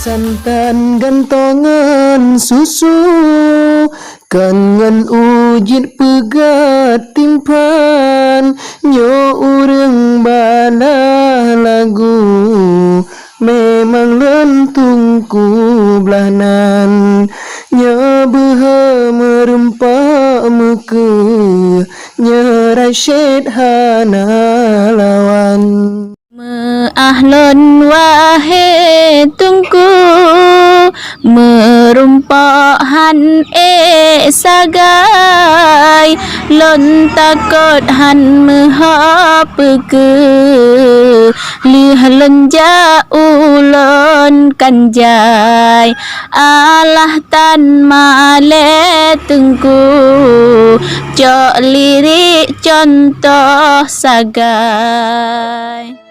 santan gantongan susu kangen ujit pegat timpan nyo urang bala lagu memang lentungku belanan nya beha merempak muka nya rasyid hana lawan Ahlon wahe tungku merumpak sagai lon takut han mehapeke lih lenja ulon kanjai alah tan male tungku cok lirik contoh sagai